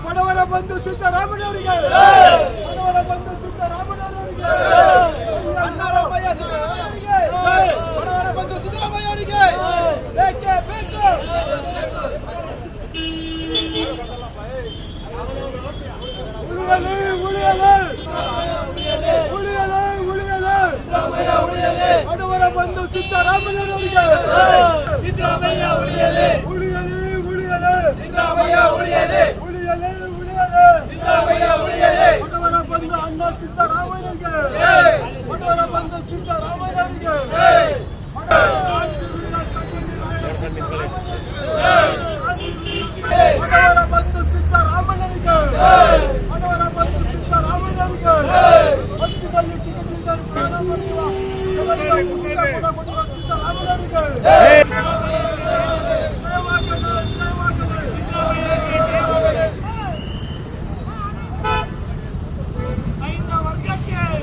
ಬಡವರ ಬಂಧು ಸಿದ್ದರಾಮಯ್ಯನವರಿಗೆ ಬಡವರ ಬಂಧು ಸಿದ್ದರಾಮಯ್ಯನವರಿಗೆ ಬಡವರ ಬಂಧು ಸಿದ್ದರಾಮಯ್ಯನವರಿಗೆ ಬೇಕೇ ಬೇಕು. ಉಳಿಯಲಿ ಉಳಿಯಲಿ ಉಳಿಯಲಿ ಉಳಿಯಲಿ ಬಡವರ ಬಂಧು ಸಿದ್ದರಾಮಯ್ಯನವರಿಗೆ ಸಿದ್ದರಾಮಯ್ಯ ಉಳಿಯಲಿ ಉಳಿಯಲಿ ಉಳಿಯಲಿ ಸಿದ್ದರಾಮಯ್ಯ ಉಳಿಯಲಿ ಉಳಿಯಲಿ ಉಳಿಯಲಿ ಸಿದ್ದರಾಮಯ್ಯ ಉಳಿಯಲಿ ಬಡವರ ಬಂಧು ಅಣ್ಣ ಸಿದ್ದರಾಮಯ್ಯನಿಗೆ ಬಡವರ ಬಂಧು ಸಿದ್ದರಾಮಯ್ಯನಿಗೆ